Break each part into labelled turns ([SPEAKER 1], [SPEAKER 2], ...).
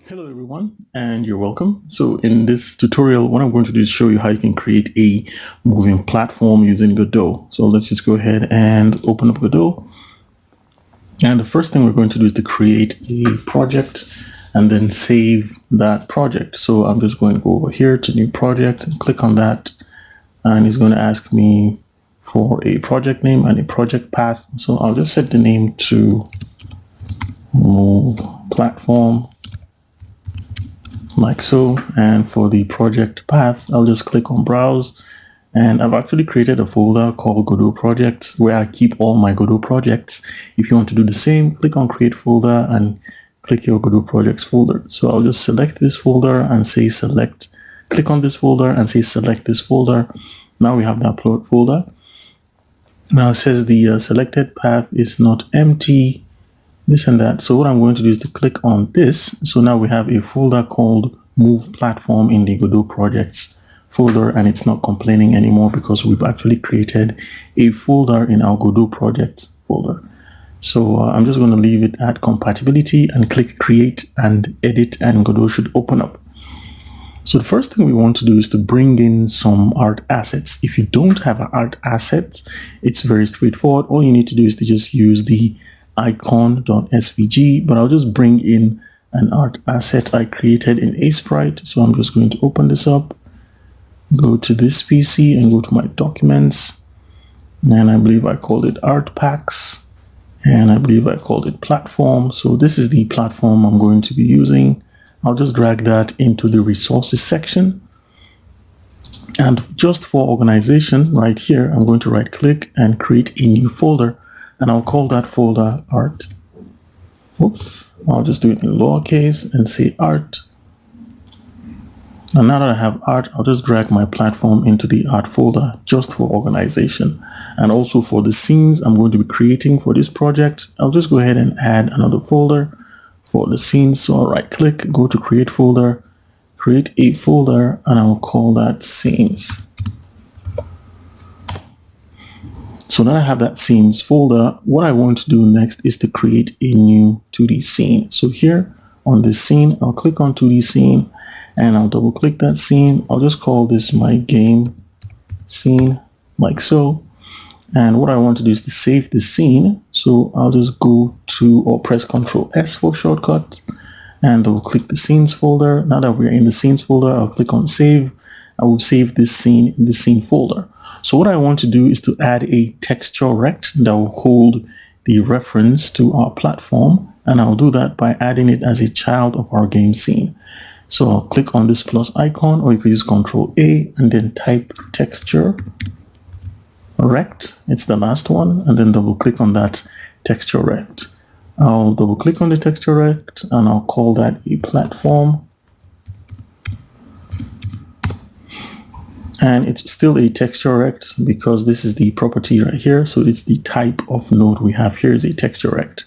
[SPEAKER 1] Hello everyone, and you're welcome. So in this tutorial, what I'm going to do is show you how you can create a moving platform using Godot. So let's just go ahead and open up Godot. And the first thing we're going to do is to create a project and then save that project. So I'm just going to go over here to new project and click on that. And it's going to ask me for a project name and a project path. So I'll just set the name to move platform, like so. And for the project path, I'll just click on browse, and I've actually created a folder called Godot projects where I keep all my Godot projects. If you want to do the same, click on create folder and click your Godot projects folder. So I'll just select this folder and say select, click on this folder and say select this folder. Now we have that folder. Now it says the selected path is not empty, this and that. So what I'm going to do is to click on this. So now we have a folder called move platform in the Godot projects folder, and it's not complaining anymore because we've actually created a folder in our Godot projects folder. So I'm just going to leave it at compatibility and click create and edit, and Godot should open up. So the first thing we want to do is to bring in some art assets. If you don't have an art asset, it's very straightforward. All you need to do is to just use the icon.svg, but I'll just bring in an art asset I created in Sprite. So I'm just going to open this up, go to this PC and go to my documents. And I believe I called it art packs, and I believe I called it platform. So this is the platform I'm going to be using. I'll just drag that into the resources section. And just for organization right here, I'm going to right click and create a new folder, and I'll call that folder art. Oops, I'll just do it in lowercase and say art. And now that I have art, I'll just drag my platform into the art folder just for organization. And also for the scenes I'm going to be creating for this project, I'll just go ahead and add another folder for the scenes. So I'll right click, go to create folder, create a folder, and I'll call that scenes. So now I have that scenes folder. What I want to do next is to create a new 2D scene. So here on this scene, I'll click on 2D scene and I'll double click that scene. I'll just call this my game scene, like so. And what I want to do is to save the scene. So I'll just go to or press Ctrl S for shortcut, and I'll click the scenes folder. Now that we're in the scenes folder, I'll click on save. I will save this scene in the scene folder. So what I want to do is to add a texture rect that will hold the reference to our platform. And I'll do that by adding it as a child of our game scene. So I'll click on this plus icon, or you could use Ctrl A and then type texture rect. It's the last one, and then double click on that texture rect. I'll double click on the texture rect and I'll call that a platform. And it's still a texture rect because this is the property right here. So it's the type of node we have here is a texture rect.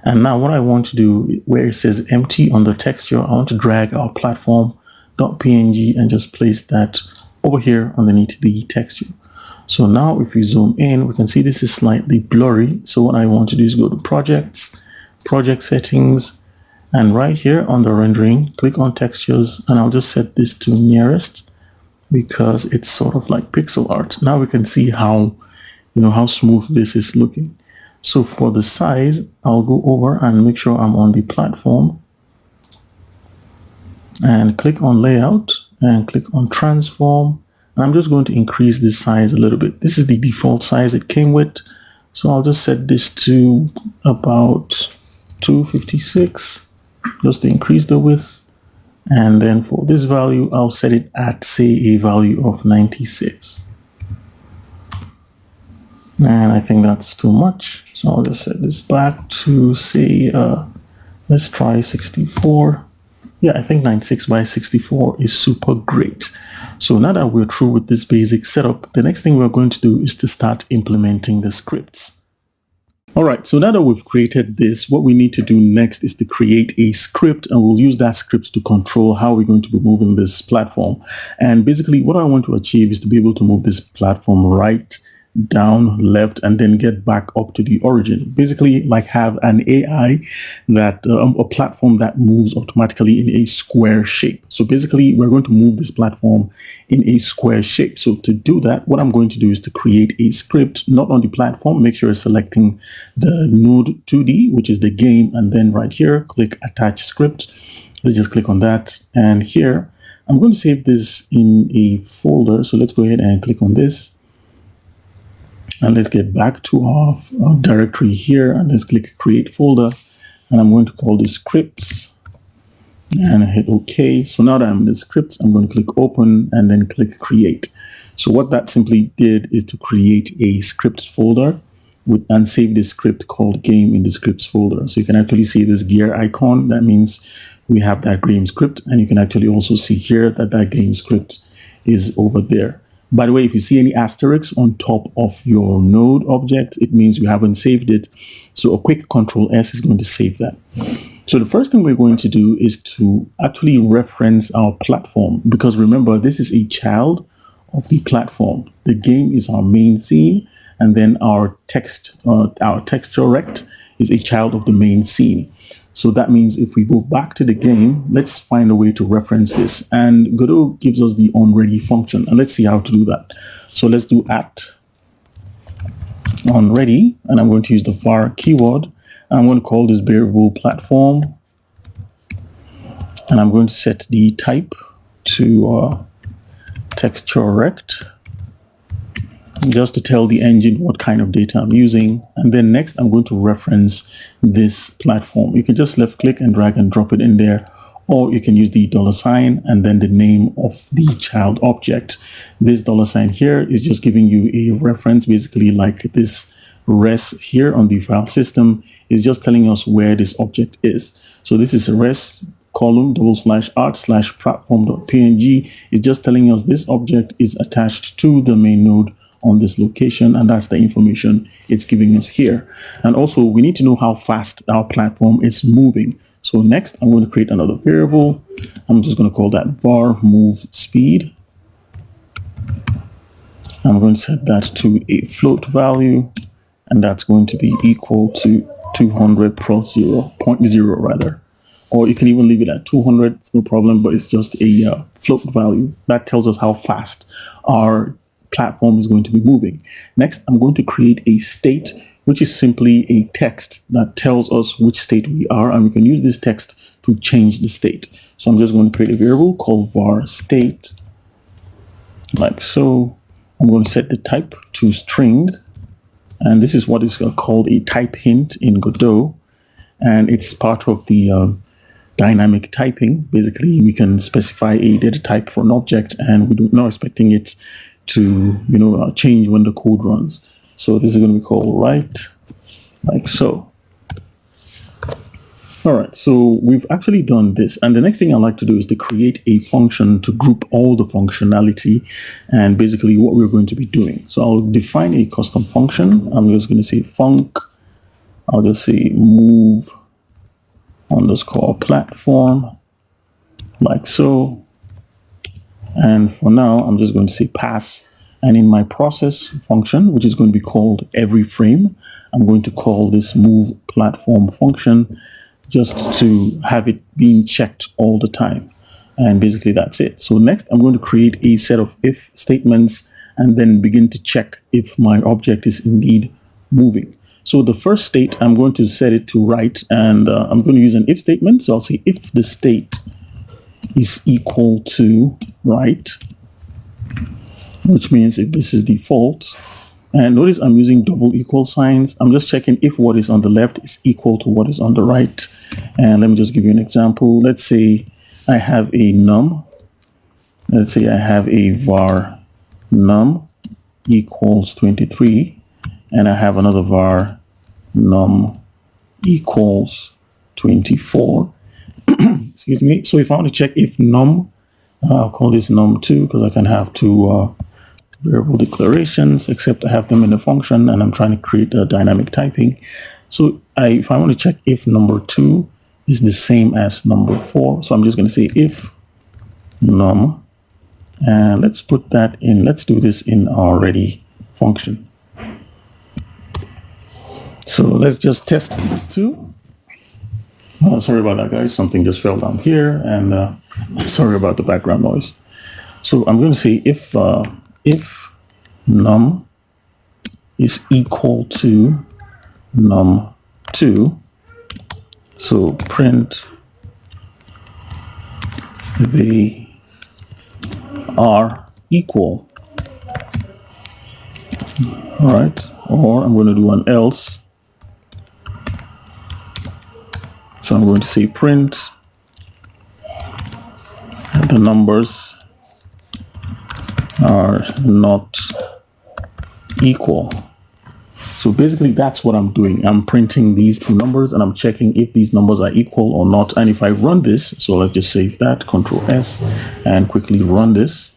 [SPEAKER 1] And now what I want to do, where it says empty on the texture, I want to drag our platform.png and just place that over here underneath the texture. So now if we zoom in, we can see this is slightly blurry. So what I want to do is go to projects, project settings, and right here on the rendering, click on textures, and I'll just set this to nearest because it's sort of like pixel art. Now we can see how, how smooth this is looking. So for the size, I'll go over and make sure I'm on the platform and click on layout and click on transform. And I'm just going to increase this size a little bit. This is the default size it came with. So I'll just set this to about 256, just to increase the width. And then for this value, I'll set it at, say, a value of 96. And I think that's too much. So I'll just set this back to, say, let's try 64. Yeah, I think 96 by 64 is super great. So now that we're through with this basic setup, the next thing we're going to do is to start implementing the scripts. All right, so now that we've created this, what we need to do next is to create a script, and we'll use that script to control how we're going to be moving this platform. And basically what I want to achieve is to be able to move this platform right down, left, and then get back up to the origin. Basically, like have an AI that a platform that moves automatically in a square shape. So basically, we're going to move this platform in a square shape. So to do that, what I'm going to do is to create a script, not on the platform. Make sure you're selecting the node 2D, which is the game, and then right here, click attach script. Let's just click on that, and here I'm going to save this in a folder. So let's go ahead and click on this. And let's get back to our directory here, and let's click create folder, and I'm going to call this scripts and hit OK. So now that I'm in the scripts, I'm going to click open and then click create. So what that simply did is to create a scripts folder and save this script called game in the scripts folder. So you can actually see this gear icon. That means we have that game script, and you can actually also see here that that game script is over there. By the way, if you see any asterisks on top of your node object, it means you haven't saved it. So a quick Control S is going to save that. So the first thing we're going to do is to actually reference our platform, because remember, this is a child of the platform. The game is our main scene, and then our texture rect is a child of the main scene. So that means if we go back to the game, let's find a way to reference this. And Godot gives us the onReady function. And let's see how to do that. So let's do @onReady, and I'm going to use the var keyword. And I'm going to call this variable platform. And I'm going to set the type to texture rect, just to tell the engine what kind of data I'm using. And then next, I'm going to reference this platform. You can just left click and drag and drop it in there, or you can use the $ and then the name of the child object. This $ here is just giving you a reference, basically like this res here on the file system is just telling us where this object is. So this is a res column /art/platform.png. It's just telling us this object is attached to the main node on this location, and that's the information it's giving us here. And also we need to know how fast our platform is moving. So next, I'm going to create another variable. I'm just going to call that var move speed. I'm going to set that to a float value, and that's going to be equal to 200 plus 0.0 rather. Or you can even leave it at 200, it's no problem, but it's just a float value. That tells us how fast our platform is going to be moving. Next, I'm going to create a state, which is simply a text that tells us which state we are, and we can use this text to change the state. So I'm just going to create a variable called var state, like so. I'm going to set the type to string, and this is what is called a type hint in Godot, and it's part of the dynamic typing. Basically, we can specify a data type for an object, and we're not expecting it to change when the code runs. So this is going to be called write, like so. All right, so we've actually done this, and the next thing I'd like to do is to create a function to group all the functionality and basically what we're going to be doing. So I'll define a custom function. I'm just going to say func. I'll just say move underscore platform, like so. And for now, I'm just going to say pass. And in my process function, which is going to be called every frame, I'm going to call this move platform function just to have it being checked all the time. And basically that's it. So next, I'm going to create a set of if statements and then begin to check if my object is indeed moving. So the first state, I'm going to set it to write, and I'm going to use an if statement. So I'll say if the state is equal to write, which means if this is default. And notice I'm using double equal signs. I'm just checking if what is on the left is equal to what is on the right. And let me just give you an example. Let's say I have a num. Let's say I have a var num equals 23, and I have another var num equals 24. Excuse me. So if I want to check if num, I'll call this num2 because I can have two variable declarations, except I have them in a function and I'm trying to create a dynamic typing. So if I want to check if number 2 is the same as number 4, so I'm just going to say if num, and let's put that in, let's do this in our ready function. So let's just test these two. Sorry about that, guys. Something just fell down here, and sorry about the background noise. So I'm going to say if num is equal to num2, so print they are equal. All right, or I'm going to do an else. So I'm going to say print the numbers are not equal. So basically that's what I'm doing. I'm printing these two numbers and I'm checking if these numbers are equal or not. And if I run this, so let's just save that, Control S, and quickly run this.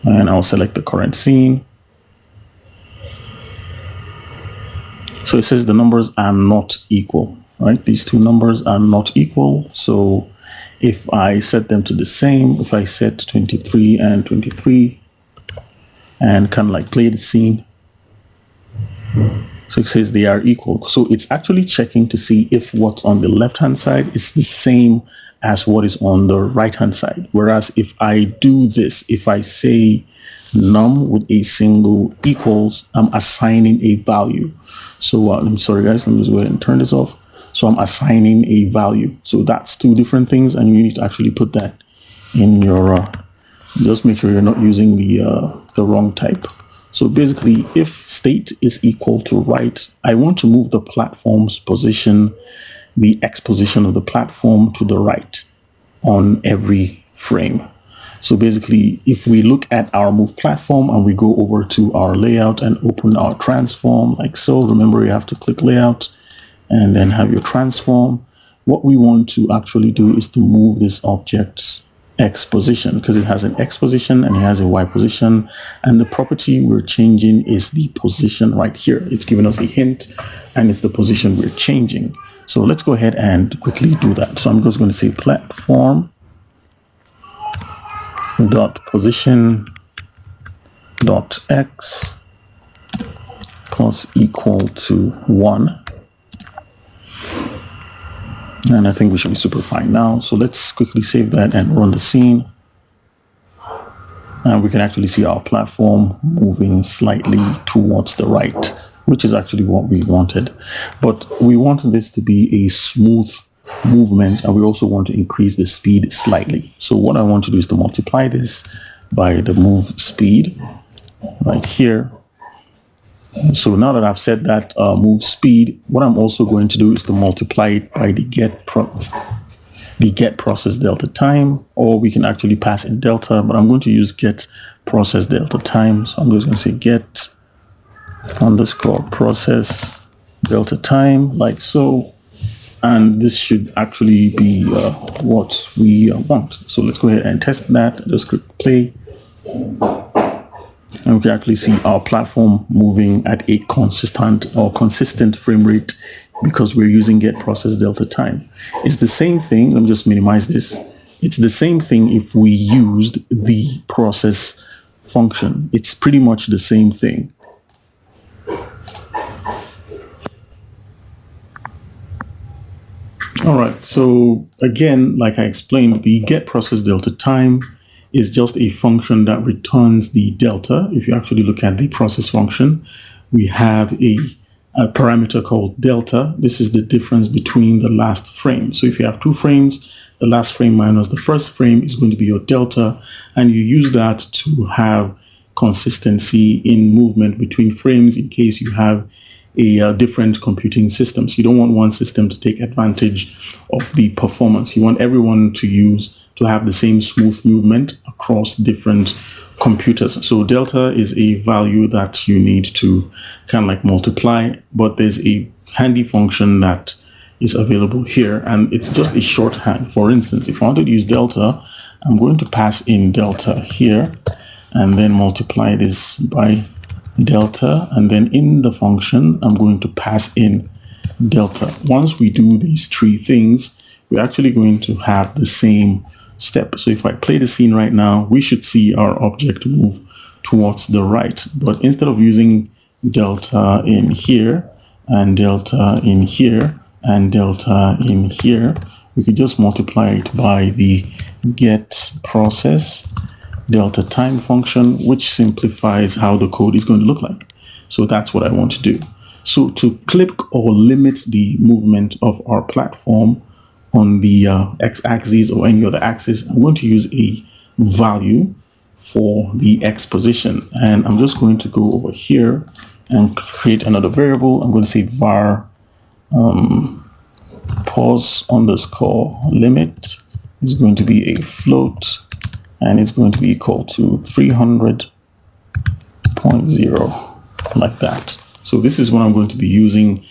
[SPEAKER 1] And I'll select the current scene. So it says the numbers are not equal, right? These two numbers are not equal. So if I set them to the same, if I set 23 and 23 and kind of like play the scene, so it says they are equal. So it's actually checking to see if what's on the left-hand side is the same as what is on the right-hand side. Whereas if I do this, if I say num with a single equals, I'm assigning a value. So I'm sorry, guys, let me just go ahead and turn this off. So I'm assigning a value. So that's two different things, and you need to actually put that in your, just make sure you're not using the wrong type. So basically, if state is equal to right, I want to move the platform's position, the X position of the platform to the right on every frame. So basically, if we look at our move platform and we go over to our layout and open our transform like so, remember you have to click layout and then have your transform. What we want to actually do is to move this object's X position, because it has an X position and it has a Y position, and the property we're changing is the position right here. It's giving us a hint and it's the position we're changing. So let's go ahead and quickly do that. So I'm just going to say platform dot position dot X plus equal to 1. And I think we should be super fine now. So let's quickly save that and run the scene. And we can actually see our platform moving slightly towards the right, which is actually what we wanted. But we wanted this to be a smooth movement, and we also want to increase the speed slightly. So what I want to do is to multiply this by the move speed right here. So now that I've set that move speed, what I'm also going to do is to multiply it by the get process delta time, or we can actually pass in delta, but I'm going to use get process delta time. So I'm just going to say get underscore process delta time like so. And this should actually be what we want. So let's go ahead and test that. Just click play. And we can actually see our platform moving at a consistent frame rate because we're using get process delta time. It's the same thing. Let me just minimize this. It's the same thing if we used the process function. It's pretty much the same thing. All right, so again, like I explained, the get process delta time is just a function that returns the delta. If you actually look at the process function, we have a parameter called delta. This is the difference between the last frame. So if you have two frames, the last frame minus the first frame is going to be your delta, and you use that to have consistency in movement between frames in case you have a different computing systems. You don't want one system to take advantage of the performance. You want everyone to have the same smooth movement across different computers. So delta is a value that you need to kind of like multiply, but there's a handy function that is available here, and it's just a shorthand. For instance, if I wanted to use delta, I'm going to pass in delta here and then multiply this by delta, and then in the function I'm going to pass in delta. Once we do these three things, we're actually going to have the same step. So if I play the scene right now, we should see our object move towards the right. But instead of using delta in here, and delta in here and delta in here, we could just multiply it by the get process delta time function, which simplifies how the code is going to look like. So that's what I want to do. So to clip or limit the movement of our platform on the x-axis or any other axis, I'm going to use a value for the x position. And I'm just going to go over here and create another variable. I'm going to say var pause underscore limit is going to be a float, and it's going to be equal to 300.0, like that. So this is what I'm going to be using,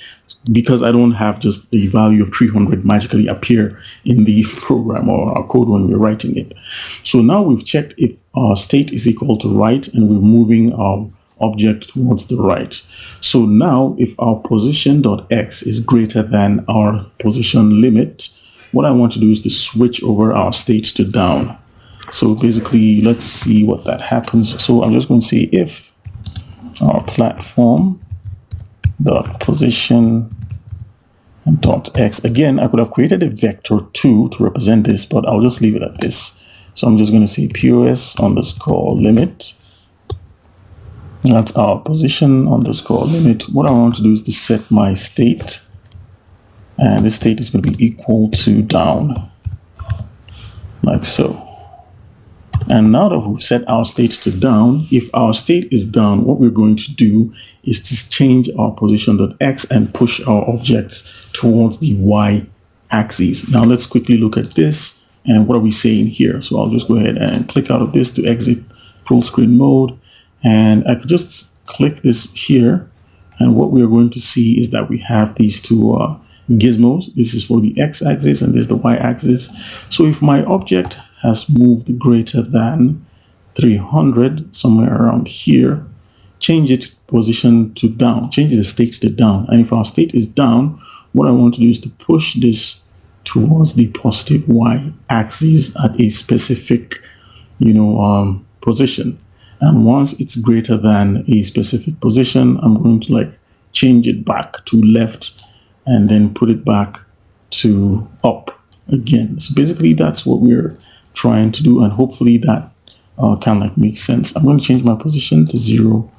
[SPEAKER 1] because I don't have just the value of 300 magically appear in the program or our code when we're writing it. So now we've checked if our state is equal to right, and we're moving our object towards the right. So now if our position.x is greater than our position limit, what I want to do is to switch over our state to down. So basically, let's see what that happens. So I'm just going to say if our platform dot position dot x, again, I could have created a vector 2 to represent this, but I'll just leave it at this. So I'm just going to say pos underscore limit. That's our position underscore limit. What I want to do is to set my state, and this state is going to be equal to down, like so. And now that we've set our state to down, if our state is down, what we're going to do is to change our position.x and push our objects towards the y axis. Now let's quickly look at this, and what are we saying here? So I'll just go ahead and click out of this to exit full screen mode, and I could just click this here, and what we're going to see is that we have these two gizmos. This is for the x-axis and this is the y-axis. So if my object has moved greater than 300, somewhere around here, change its position to down, change the state to down. And if our state is down, what I want to do is to push this towards the positive y-axis at a specific, position. And once it's greater than a specific position, I'm going to like change it back to left and then put it back to up again. So basically that's what we're trying to do, and hopefully that kind of like makes sense. I'm going to change my position to 0,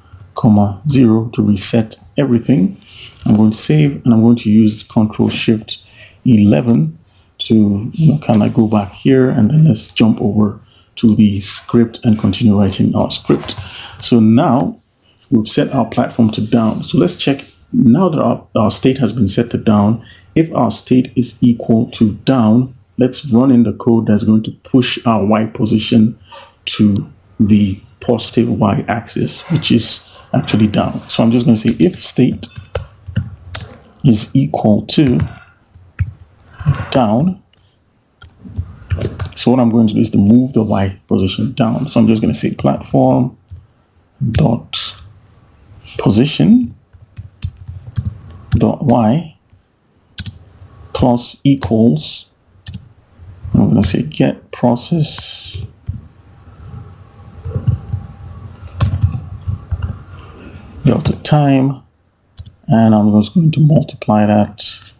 [SPEAKER 1] 0 to reset everything. I'm going to save, and I'm going to use Ctrl+Shift+11 to kind of like go back here, and then let's jump over to the script and continue writing our script. So now we've set our platform to down. So let's check now that our state has been set to down. If our state is equal to down, let's run in the code that's going to push our y position to the positive y axis, which is actually down. So I'm just going to say if state is equal to down. So what I'm going to do is to move the y position down. So I'm just going to say platform dot position dot y plus equals, I'm going to say get process delta time, and I'm just going to multiply that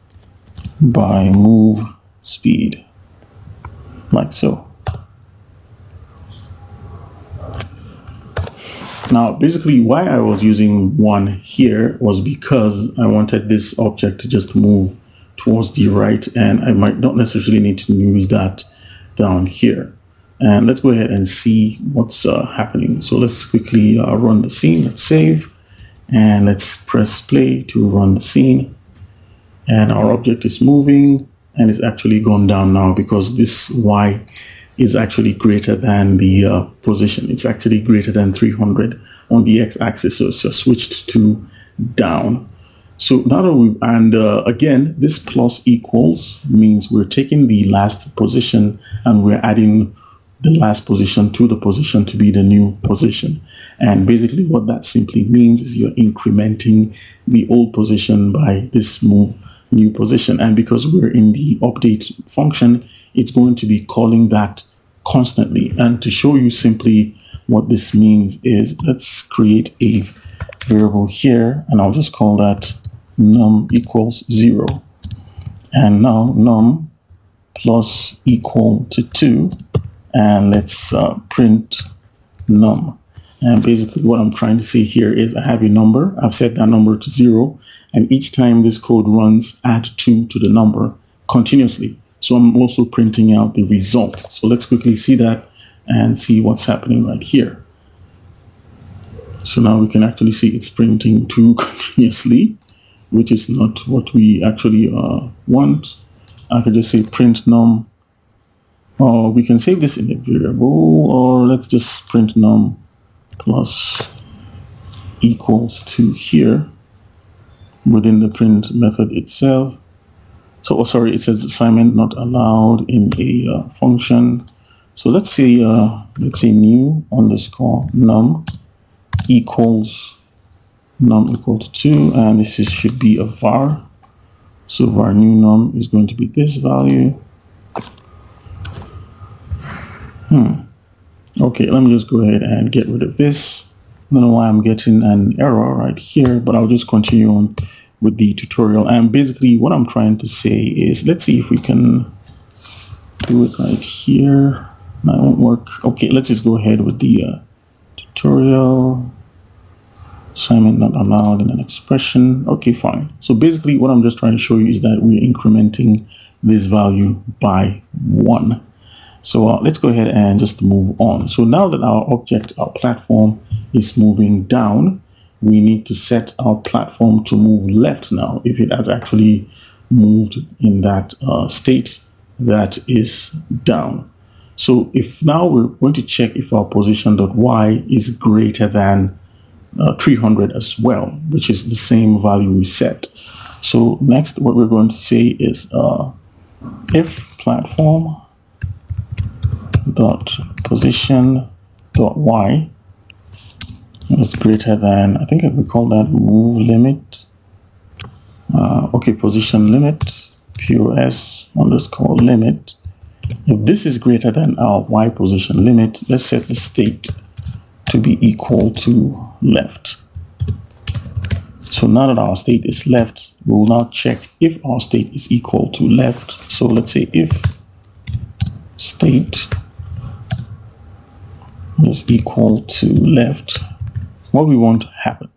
[SPEAKER 1] by move speed, like so. Now, basically why I was using 1 here was because I wanted this object to just move towards the right, and I might not necessarily need to use that down here. And let's go ahead and see what's happening. So let's quickly run the scene. Let's save, and let's press play to run the scene. And our object is moving, and it's actually gone down now because this y is actually greater than the position. It's actually greater than 300 on the x-axis, so it's switched to down. So now that we've, and again, this plus equals means we're taking the last position and we're adding the last position to the position to be the new position. And basically what that simply means is you're incrementing the old position by this new position. And because we're in the update function, it's going to be calling that constantly. And to show you simply what this means is, let's create a variable here, and I'll just call that num equals 0. And now num plus equal to 2. And let's print num. And basically what I'm trying to say here is I have a number. I've set that number to 0. And each time this code runs, add 2 to the number continuously. So I'm also printing out the result. So let's quickly see that and see what's happening right here. So now we can actually see it's printing 2 continuously, which is not what we actually want. I could just say print num, or we can save this in a variable, or let's just print num plus equals to here within the print method itself. So, sorry, it says assignment not allowed in a function. So let's say new underscore num equals 2, and this should be a var. So var new num is going to be this value. Okay, let me just go ahead and get rid of this. I don't know why I'm getting an error right here, but I'll just continue on with the tutorial. And basically what I'm trying to say is, let's see if we can do it right here. That won't work. Okay, let's just go ahead with the tutorial. Assignment not allowed in an expression. Okay, fine. So basically what I'm just trying to show you is that we're incrementing this value by 1. So let's go ahead and just move on. So now that our object, our platform is moving down, we need to set our platform to move left now if it has actually moved in that state that is down. So if now we're going to check if our position.y is greater than 300 as well, which is the same value we set. So next what we're going to say is if platform dot position dot y is greater than, I think we call that move limit. Okay, position limit pos underscore limit. If this is greater than our y position limit, let's set the state to be equal to left. So now that our state is left, we will now check if our state is equal to left. So let's say if state is equal to left, what we want to happen,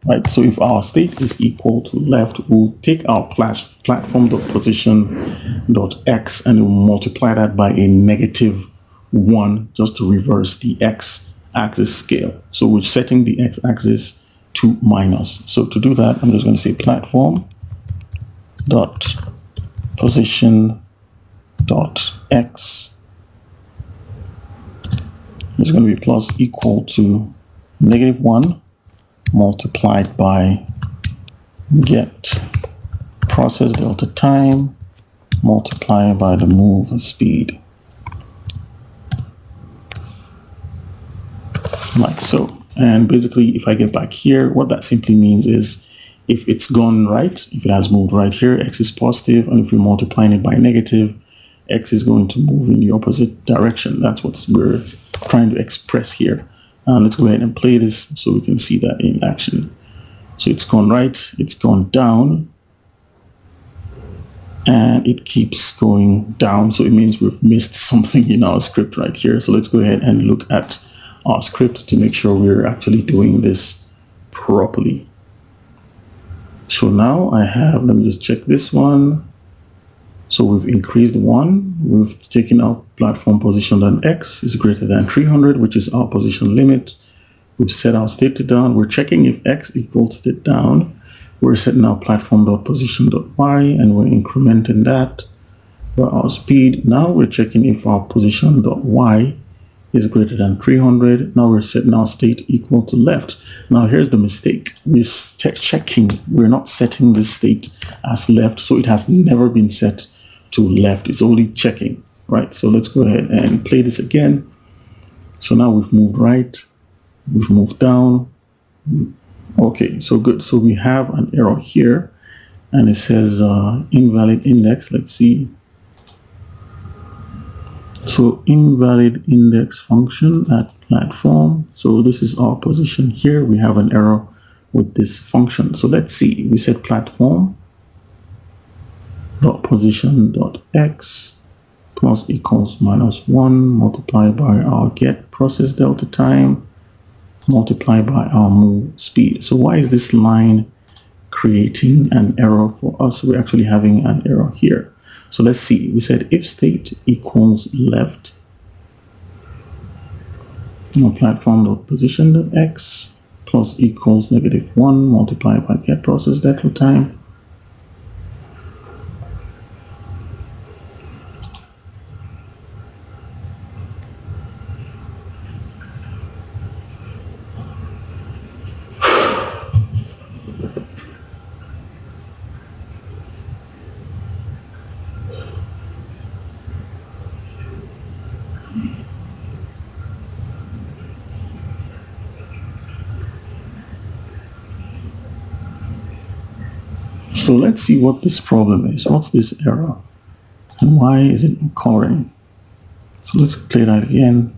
[SPEAKER 1] right? So if our state is equal to left, we'll take our platform.position.x and we'll multiply that by a -1 just to reverse the x-axis scale. So we're setting the x-axis to minus. So to do that, I'm just going to say platform.position.x is going to be plus equal to -1 multiplied by get process delta time multiplied by the move speed, like so. And basically if I get back here, what that simply means is if it's gone right, if it has moved right here, x is positive, and if we're multiplying it by negative, x is going to move in the opposite direction. That's what we're trying to express here. Let's go ahead and play this so we can see that in action. So it's gone right, it's gone down, and it keeps going down. So it means we've missed something in our script right here. So let's go ahead and look at our script to make sure we're actually doing this properly. So now I have, let me just check this one. So we've increased 1, we've taken our platform position that x is greater than 300, which is our position limit. We've set our state to down. We're checking if x equals to down. We're setting our platform.position.y and we're incrementing that by our speed. Now we're checking if our position.y is greater than 300. Now we're setting our state equal to left. Now here's the mistake. We're checking, we're not setting this state as left, so it has never been set to left. It's only checking, right? So let's go ahead and play this again. So now we've moved right, we've moved down. Okay, so good. So we have an error here and it says invalid index. Let's see. So invalid index function at platform. So this is our position here. We have an error with this function. So let's see, we said platform dot position dot x plus equals -1 multiplied by our get process delta time multiplied by our move speed. So why is this line creating an error for us? We're actually having an error here. So let's see, we said if state equals left, platform.position.x plus equals -1 multiplied by get process delta time. So let's see what this problem is. What's this error? And why is it occurring? So let's play that again.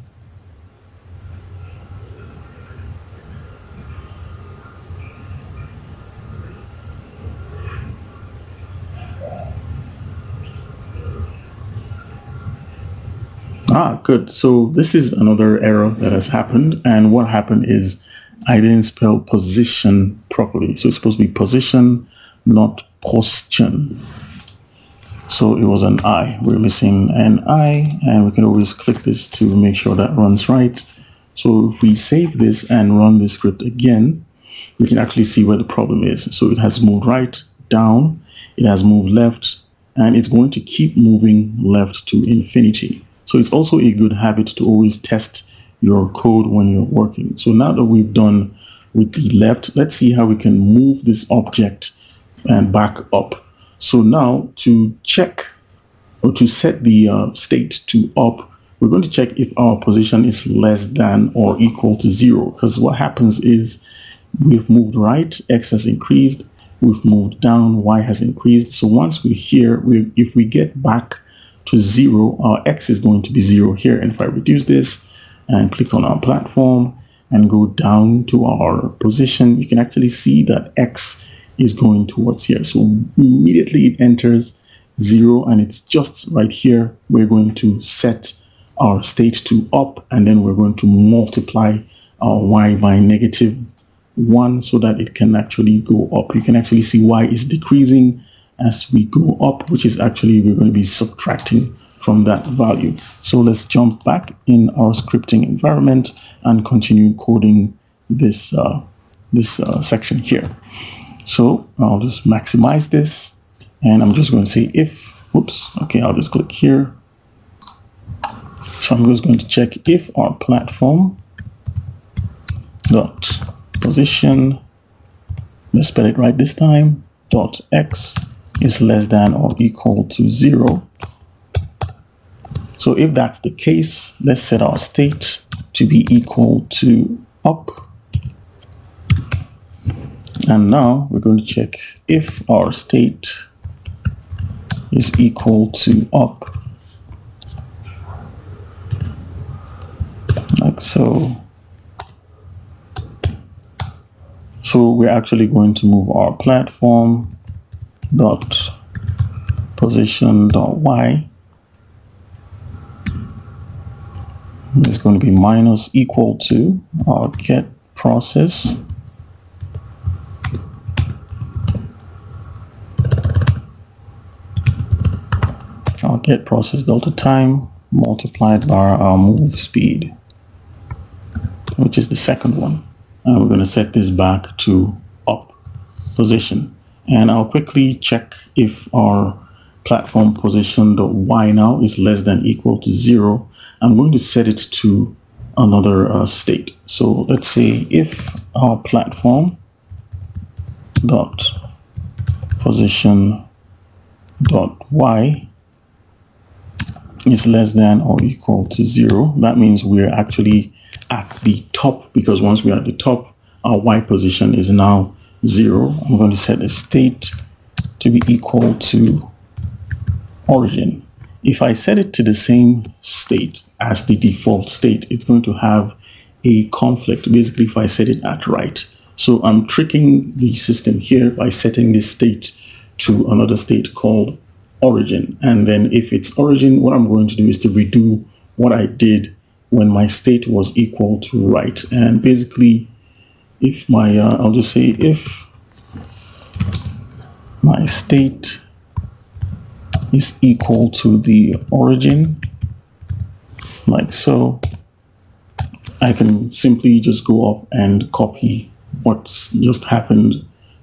[SPEAKER 1] Good. So this is another error that has happened. And what happened is I didn't spell position properly. So it's supposed to be position, not postion. So it was an I. We're missing an I, and we can always click this to make sure that runs right. So if we save this and run this script again, we can actually see where the problem is. So it has moved right, down, it has moved left, and it's going to keep moving left to infinity. So it's also a good habit to always test your code when you're working. So now that we've done with the left, let's see how we can move this object and back up. So now to check or to set the state to up, we're going to check if our position is less than or equal to 0. Because what happens is we've moved right, X has increased, we've moved down, Y has increased. So once we're here, if we get back to 0, our X is going to be 0 here. And if I reduce this and click on our platform and go down to our position, you can actually see that X is going towards here. So immediately it enters 0 and it's just right here. We're going to set our state to up, and then we're going to multiply our Y by -1 so that it can actually go up. You can actually see Y is decreasing as we go up, which is actually we're going to be subtracting from that value. So let's jump back in our scripting environment and continue coding this section here. So I'll just maximize this, and I'm just going to say if, I'll just click here. So I'm just going to check if our platform dot position, let's spell it right this time, dot x is less than or equal to 0. So if that's the case, let's set our state to be equal to up. And now we're going to check if our state is equal to up, like so. So we're actually going to move our platform dot position dot y. It's going to be minus equal to our get process delta time multiplied by our move speed, which is the second one. And we're going to set this back to up position. And I'll quickly check if our platform position .y now is less than equal to 0. I'm going to set it to another state. So let's say if our platform dot position dot y is less than or equal to 0, that means we're actually at the top, because once we're at the top, our y position is now 0. I'm going to set the state to be equal to origin. If I set it to the same state as the default state, it's going to have a conflict, basically, if I set it at right. So I'm tricking the system here by setting this state to another state called origin. And then if it's origin, what I'm going to do is to redo what I did when my state was equal to right. And basically, if my, I'll just say if my state is equal to the origin, like so, I can simply just go up and copy what's just happened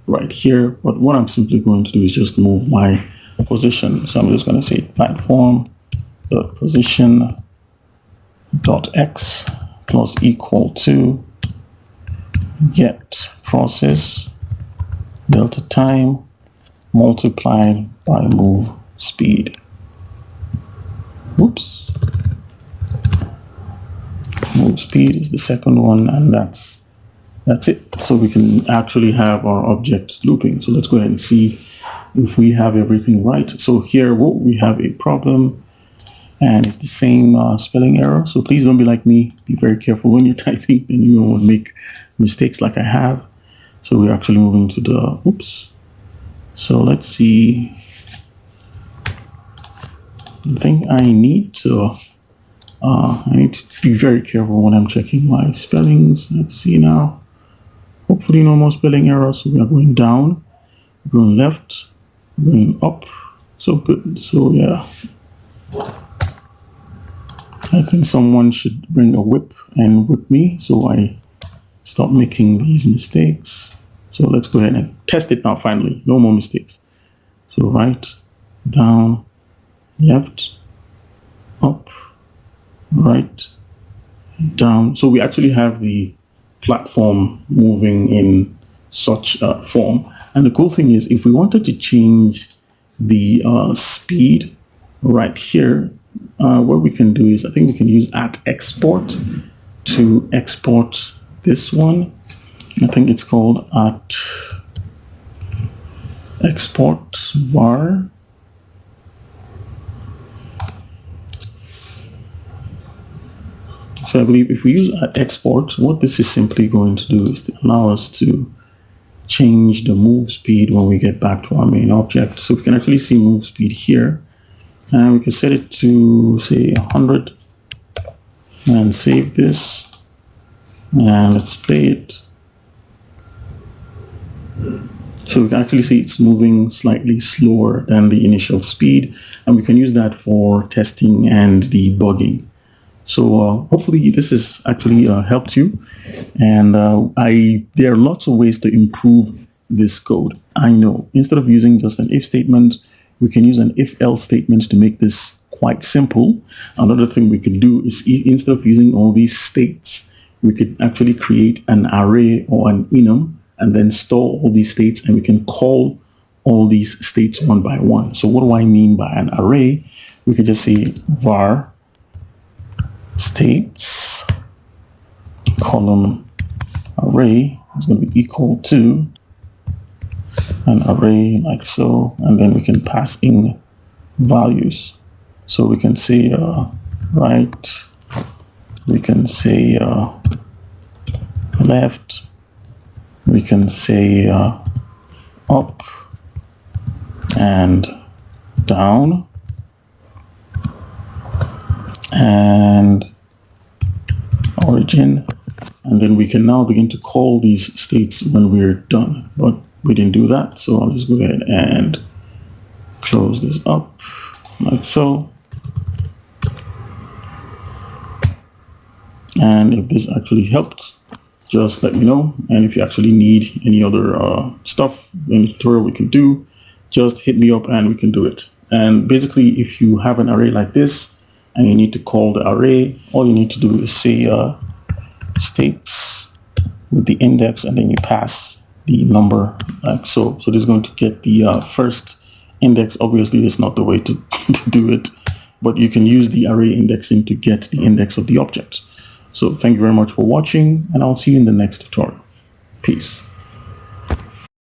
[SPEAKER 1] right here. But what I'm simply going to do is just move my position. So I'm just going to say platform.position.x plus equal to get process delta time multiplied by move speed. Oops. Move speed is the second one, and that's it. So we can actually have our object looping. So let's go ahead and see if we have everything right. So here, we have a problem, and it's the same spelling error. So please don't be like me. Be very careful when you're typing, and you won't make mistakes like I have. So we're actually moving to the, oops. So let's see. I think I need to be very careful when I'm checking my spellings. Let's see now. Hopefully no more spelling errors. So we are going down, going left, going up. So good. So yeah. I think someone should bring a whip and whip me so I stop making these mistakes. So let's go ahead and test it now finally. No more mistakes. So right, down, left, up, right, down. So we actually have the platform moving in such a form. And the cool thing is, if we wanted to change the speed right here, what we can do is, I think we can use @export to export this one. I think it's called @export var. So I believe if we use @export, what this is simply going to do is to allow us to change the move speed when we get back to our main object. So we can actually see move speed here, and we can set it to say 100 and save this, and let's play it. So we can actually see it's moving slightly slower than the initial speed, and we can use that for testing and debugging. So hopefully this has actually helped you, and there are lots of ways to improve this code. I know, instead of using just an if statement, we can use an if-else statement to make this quite simple. Another thing we could do is, instead of using all these states, we could actually create an array or an enum and then store all these states, and we can call all these states one by one. So what do I mean by an array? We could just say var states column array is going to be equal to an array like so, and then we can pass in values. So we can say right, we can say left, we can say up and down, and origin, and then we can now begin to call these states when we're done, but we didn't do that. So I'll just go ahead and close this up like so. And if this actually helped, just let me know. And if you actually need any other stuff, any tutorial we can do, just hit me up and we can do it. And basically, if you have an array like this and you need to call the array, all you need to do is say states with the index, and then you pass the number like so. So this is going to get the first index. Obviously, that's not the way to, to do it, but you can use the array indexing to get the index of the object. So thank you very much for watching, and I'll see you in the next tutorial. Peace.